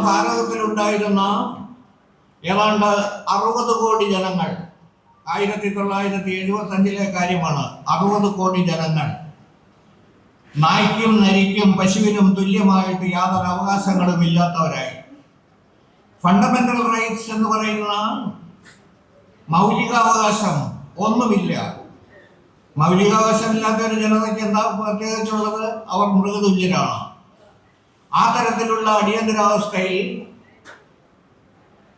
ഭാരതത്തിലുണ്ടായിരുന്ന ഏതാണ്ട് 60 കോടി ജനങ്ങൾ, 1975 കാര്യമാണ്, 60 കോടി ജനങ്ങൾ നായ്ക്കും നരിക്കും പശുവിനും തുല്യമായിട്ട് യാതൊരു അവകാശങ്ങളും ഇല്ലാത്തവരായി. ഫണ്ടമെന്റൽ റൈറ്റ്സ് എന്ന് പറയുന്ന മൗലികാവകാശം ഒന്നുമില്ല. മൗലികാവകാശമില്ലാത്ത ഒരു ജനതയ്ക്ക് എന്താ പ്രത്യേകിച്ചുള്ളത്? അവർ മൃഗതുല്യരാണ്. ആ തരത്തിലുള്ള അടിയന്തരാവസ്ഥയിൽ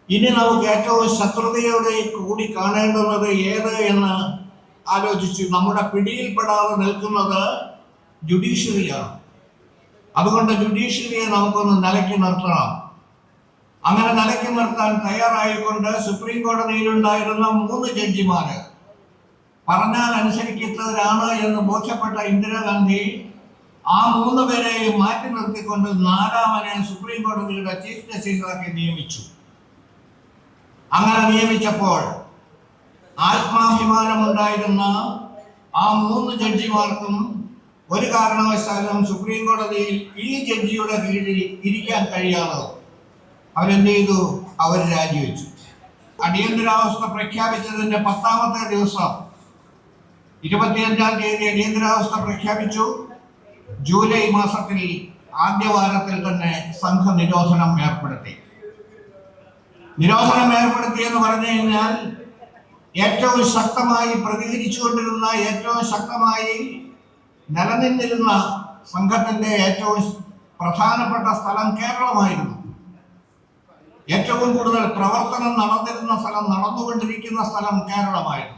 ഇനി നമുക്ക് ഏറ്റവും ശത്രുതയോടെ കൂടി കാണേണ്ടുന്നത് ഏത് എന്ന് ആലോചിച്ചു. നമ്മുടെ പിടിയിൽപ്പെടാതെ നിൽക്കുന്നത് ജുഡീഷ്യറിയാണ്. അതുകൊണ്ട് ജുഡീഷ്യറിയെ നമുക്കൊന്ന് നിലയ്ക്ക് നിർത്തണം. അങ്ങനെ നിലയ്ക്ക് നിർത്താൻ തയ്യാറായിക്കൊണ്ട് സുപ്രീം കോടതിയിലുണ്ടായിരുന്ന 3 ജഡ്ജിമാര് പറഞ്ഞാൽ അനുസരിക്കുന്നവരാണ് എന്ന് ബോധ്യപ്പെട്ട ഇന്ദിരാഗാന്ധി ആ 3 പേരെയും മാറ്റി നിർത്തിക്കൊണ്ട് 4-മനെ സുപ്രീം കോടതിയുടെ ചീഫ് ജസ്റ്റിസാക്കി നിയമിച്ചു. അങ്ങനെ നിയമിച്ചപ്പോൾ ആത്മാഭിമാനമുണ്ടായിരുന്ന ആ 3 ജഡ്ജിമാർക്കും ഒരു കാരണവശാലും സുപ്രീം കോടതിയിൽ ഈ ജഡ്ജിയുടെ കീഴിൽ ഇരിക്കാൻ കഴിയാതെ അവരെന്ത് ചെയ്തു? അവർ രാജിവെച്ചു. അടിയന്തരാവസ്ഥ പ്രഖ്യാപിച്ചതിന്റെ 10-ാമത്തെ ദിവസം 25-ാം തീയതി അടിയന്തരാവസ്ഥ പ്രഖ്യാപിച്ചു. ജൂലൈ മാസത്തിൽ ആദ്യവാരത്തിൽ തന്നെ സംഘനിരോധനം ഏർപ്പെടുത്തി. നിരോധനം ഏർപ്പെടുത്തിയെന്ന് പറഞ്ഞു കഴിഞ്ഞാൽ ഏറ്റവും ശക്തമായി പ്രതികരിച്ചുകൊണ്ടിരുന്ന, ഏറ്റവും ശക്തമായി നിലനിന്നിരുന്ന സംഘത്തിന്റെ ഏറ്റവും പ്രധാനപ്പെട്ട സ്ഥലം കേരളമായിരുന്നു. ഏറ്റവും കൂടുതൽ പ്രവർത്തനം നടന്നിരുന്ന സ്ഥലം, നടന്നുകൊണ്ടിരിക്കുന്ന സ്ഥലം കേരളമായിരുന്നു.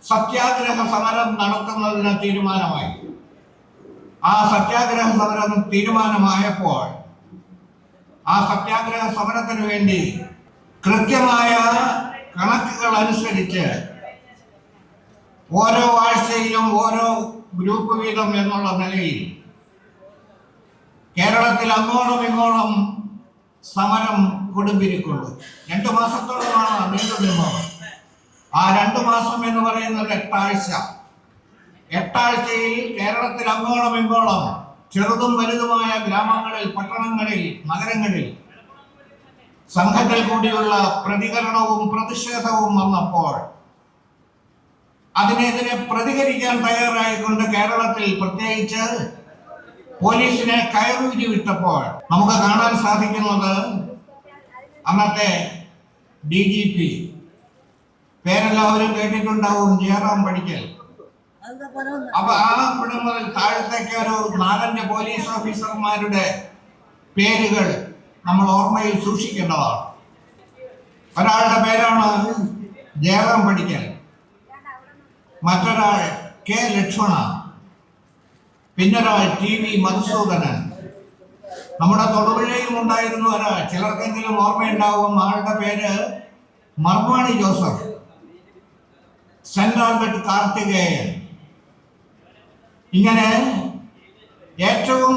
സത്യാഗ്രഹ സമരം നടത്തുന്നതിന് തീരുമാനമായി. ആ സത്യാഗ്രഹ സമരം തീരുമാനമായപ്പോൾ ആ സത്യാഗ്രഹ സമരത്തിന് വേണ്ടി കൃത്യമായ കണക്കുകൾ അനുസരിച്ച് ഓരോ ആഴ്ചയിലും ഓരോ ഗ്രൂപ്പ് വീതം എന്നുള്ള നിലയിൽ കേരളത്തിൽ അങ്ങോളം ഇങ്ങോളം സമരം കൊടുമ്പിരിക്കൊള്ളു. 2 മാസത്തോളമാണ് നീണ്ടുനിന്നത്. ആ 2 മാസം എന്ന് പറയുന്നത് 8 ആഴ്ച. 8 ആഴ്ചയിൽ കേരളത്തിൽ അങ്ങോളം ഇങ്ങോളം ചെറുതും വലുതുമായ ഗ്രാമങ്ങളിൽ, പട്ടണങ്ങളിൽ, നഗരങ്ങളിൽ സംഘത്തിൽ കൂടിയുള്ള പ്രതികരണവും പ്രതിഷേധവും വന്നപ്പോൾ അതിനെതിരെ പ്രതികരിക്കാൻ തയ്യാറായിക്കൊണ്ട് കേരളത്തിൽ പ്രത്യേകിച്ച് പോലീസിനെ കയറൂരി വിട്ടപ്പോൾ നമുക്ക് കാണാൻ സാധിക്കുന്നത് അന്നത്തെ DGP, പേരെല്ലാവരും കേട്ടിട്ടുണ്ടാവും, ജയറാം പടിക്കൽ. അപ്പൊ ആ കുടുംബത്തിൽ താഴത്തേക്ക് ഒരു 4-5 പോലീസ് ഓഫീസർമാരുടെ പേരുകൾ നമ്മൾ ഓർമ്മയിൽ സൂക്ഷിക്കേണ്ടതാണ്. ഒരാളുടെ പേരാണ് ജയറാം പടിക്കൽ, മറ്റൊരാൾ K. ലക്ഷ്മണ, പിന്നൊരാൾ TV മധുസൂദനൻ. നമ്മുടെ തൊടുപുഴയും ഉണ്ടായിരുന്ന ഒരാൾ, ചിലർക്കെങ്കിലും ഓർമ്മയുണ്ടാവും, ആളുടെ പേര് മർവാണി ജോസഫ്, സെന്റ് ആൽബർട്ട് കാർത്തികേയൻ. ഇങ്ങനെ ഏറ്റവും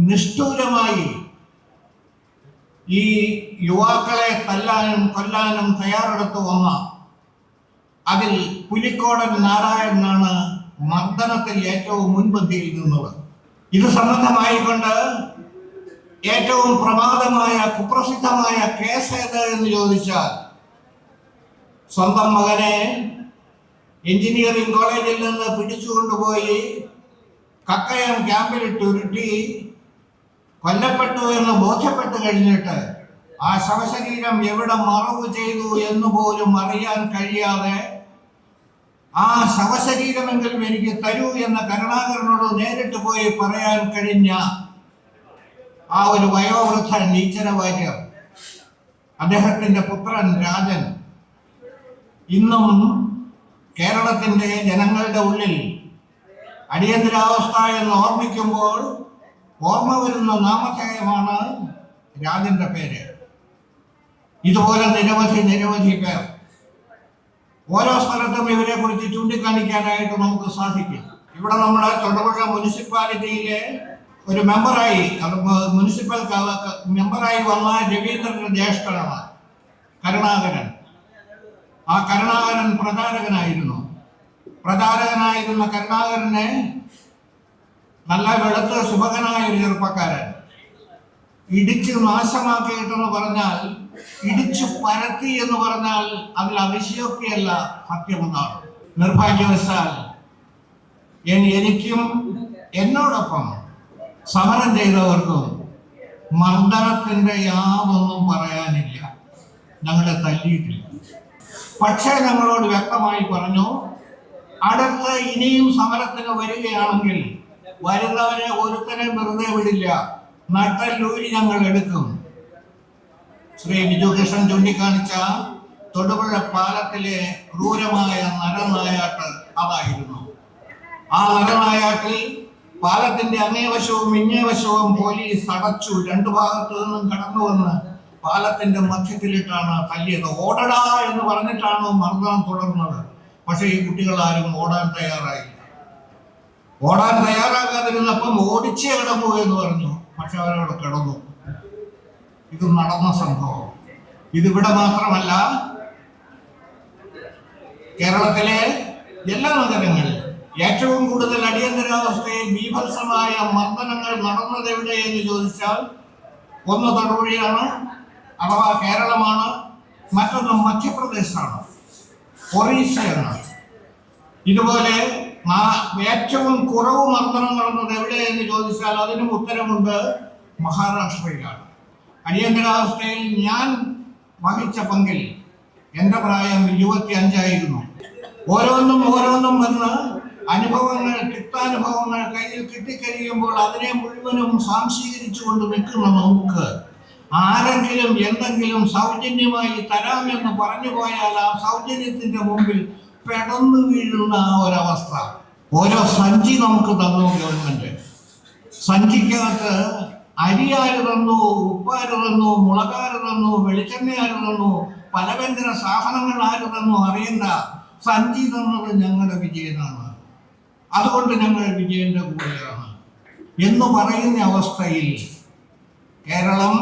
നിഷ്ഠൂരമായി ഈ യുവാക്കളെ തല്ലാനും കൊല്ലാനും തയ്യാറെടുത്തു വന്ന അതിൽ പുലിക്കോടൻ നാരായണനാണ് മർദ്ദനത്തിൽ ഏറ്റവും മുൻപന്തിയിൽ നിന്നത്. ഇത് സംബന്ധമായിക്കൊണ്ട് ഏറ്റവും പ്രമാദമായ കുപ്രസിദ്ധമായ കേസ് ഏത് എന്ന് ചോദിച്ചാൽ സ്വന്തം മകനെ എഞ്ചിനീയറിംഗ് കോളേജിൽ നിന്ന് പിടിച്ചുകൊണ്ടുപോയി കക്കയം ക്യാമ്പിലിട്ട് ഉരുട്ടി കൊല്ലപ്പെട്ടു എന്ന് ബോധ്യപ്പെട്ടു കഴിഞ്ഞിട്ട് ആ ശവശരീരം എവിടെ മറവ് ചെയ്തു എന്ന് പോലും അറിയാൻ കഴിയാതെ ആ ശവശരീരമെങ്കിലും എനിക്ക് തരൂ എന്ന കരുണാകരനോട് നേരിട്ട് പോയി പറയാൻ കഴിഞ്ഞ ആ ഒരു വയോവൃദ്ധൻ ഈശ്വര വാര്യർ, അദ്ദേഹത്തിന്റെ പുത്രൻ രാജൻ ഇന്നും കേരളത്തിന്റെ ജനങ്ങളുടെ ഉള്ളിൽ അടിയന്തരാവസ്ഥ എന്ന് ഓർമ്മിക്കുമ്പോൾ ഓർമ്മ വരുന്ന നാമധേയമാണ് രാജന്റെ പേര്. ഇതുപോലെ നിരവധി പേർ ഓരോ സ്ഥലത്തും ഇവരെ കുറിച്ച് ചൂണ്ടിക്കാണിക്കാനായിട്ട് നമുക്ക് സാധിക്കും. ഇവിടെ നമ്മുടെ തൊടുപുഴ മുനിസിപ്പാലിറ്റിയിലെ ഒരു മെമ്പറായി, മുനിസിപ്പൽ മെമ്പറായി വന്ന രവീന്ദ്രന്റെ ജ്യേഷ്ഠനാണ് കരുണാകരൻ. ആ കരുണാകരൻ പ്രചാരകനായിരുന്ന കരുണാകരനെ നല്ല വെളുത്ത ശുഭകനായ ഒരു ചെറുപ്പക്കാരൻ ഇടിച്ച് നാശമാക്കിയിട്ടെന്ന് പറഞ്ഞാൽ, ഇടിച്ചു പരത്തി എന്ന് പറഞ്ഞാൽ അതിൽ അതിശയോക്തിയല്ല, സത്യമെന്നാണ്. നിർഭാഗ്യവശാൽ എനിക്കും എന്നോടൊപ്പം സമരം ചെയ്തവർക്കും മർദ്ദനത്തിന്റെ യാതൊന്നും പറയാനില്ല. ഞങ്ങളെ തല്ലിയിട്ടില്ല. പക്ഷേ ഞങ്ങളോട് വ്യക്തമായി പറഞ്ഞു, അടുത്ത് ഇനിയും സമരത്തിന് വരികയാണെങ്കിൽ വരുന്നവരെ ഒരുത്തനെ വെറുതെ വിടില്ല, നട്ടല്ലൂരി ഞങ്ങൾ എടുക്കും. ശ്രീ ബിജു കൃഷ്ണൻ ചൂണ്ടിക്കാണിച്ച തൊടുപുഴ പാലത്തിലെ ക്രൂരമായ നരനായാട്ട് അതായിരുന്നു. ആ നരനായാട്ടിൽ പാലത്തിന്റെ അങ്ങേവശവും ഇങ്ങേവശവും പോലീസ് അടച്ചു. രണ്ടു ഭാഗത്തു നിന്നും കടന്നു വന്ന് പാലത്തിന്റെ മധ്യത്തിലിട്ടാണ് തല്ലിയത്. ഓടടാ എന്ന് പറഞ്ഞിട്ടാണ് മർദ്ദനം തുടർന്നത്. പക്ഷെ ഈ കുട്ടികൾ ആരും ഓടാൻ തയ്യാറായില്ല. ഓടാൻ തയ്യാറാകാതിരുന്നപ്പം ഓടിച്ചേ കിടന്നു എന്ന് പറഞ്ഞു. പക്ഷെ അവരവിടെ കിടന്നു. ഇത് നടന്ന സംഭവം. ഇതിവിടെ മാത്രമല്ല, കേരളത്തിലെ എല്ലാ നഗരങ്ങളിലും ഏറ്റവും കൂടുതൽ അടിയന്തരാവസ്ഥയിൽ ബീഭത്സമായ മർദ്ദനങ്ങൾ നടന്നത് എവിടെയെന്ന് ചോദിച്ചാൽ ഒന്ന് തൊടുപുഴയാണ്, അഥവാ കേരളമാണ്. മറ്റൊന്ന് മധ്യപ്രദേശാണ്, ഒറീസയാണ്. ഇതുപോലെ ഏറ്റവും കുറവ് മർദ്ദനം നടന്നത് എവിടെയെന്ന് ചോദിച്ചാൽ അതിനും ഉത്തരമുണ്ട്, മഹാരാഷ്ട്രയിലാണ്. അടിയന്തരാവസ്ഥയിൽ ഞാൻ വഹിച്ച പങ്കിൽ എൻ്റെ പ്രായം 25 ഓരോന്നും വന്ന് അനുഭവങ്ങൾ, തിക്താനുഭവങ്ങൾ കയ്യിൽ കിട്ടിക്കഴിയുമ്പോൾ അതിനെ മുഴുവനും സ്വാംശീകരിച്ചുകൊണ്ട് നിൽക്കുന്ന നമുക്ക് ആരെങ്കിലും എന്തെങ്കിലും സൗജന്യമായി തരാമെന്ന് പറഞ്ഞു പോയാൽ ആ സൗജന്യത്തിന്റെ മുമ്പിൽ പെടന്നു വീഴുന്ന ആ ഒരവസ്ഥ. ഓരോ സഞ്ചി നമുക്ക് തന്നു ഗവൺമെന്റ്. സഞ്ചിക്കകത്ത് അരിയാര് തന്നു, ഉപ്പാര് തന്നു, മുളകാര് തന്നു, വെളിച്ചെണ്ണയാര് തന്നു, പലവ്യഞ്ജന സാധനങ്ങൾ ആര് തന്നു അറിയണ്ട. സഞ്ചി തന്നത് ഞങ്ങളുടെ വിജയനാണ്, അതുകൊണ്ട് ഞങ്ങൾ വിജയന്റെ കൂടെയാണ് എന്ന് പറയുന്ന അവസ്ഥയിൽ കേരളം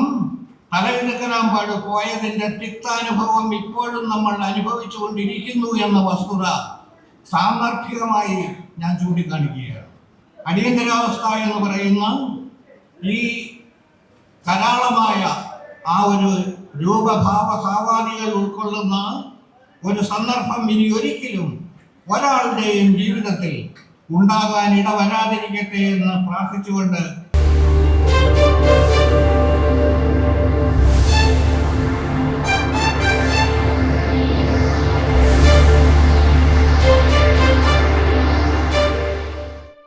തലയെടുക്കലാമ്പാട് പോയതിന്റെ തിക്താനുഭവം ഇപ്പോഴും നമ്മൾ അനുഭവിച്ചു കൊണ്ടിരിക്കുന്നു എന്ന വസ്തുത സാന്ദർഭികമായി ഞാൻ ചൂണ്ടിക്കാണിക്കുകയാണ്. അടിയന്തരാവസ്ഥ എന്ന് പറയുന്ന ഈ കരാളമായ ആ ഒരു രൂപഭാവഭാവാദികൾ ഉൾക്കൊള്ളുന്ന ഒരു സന്ദർഭം ഇനി ഒരിക്കലും ഒരാളുടെയും ജീവിതത്തിൽ ഉണ്ടാകാൻ ഇടവരാതിരിക്കട്ടെ എന്ന് പ്രാർത്ഥിച്ചുകൊണ്ട്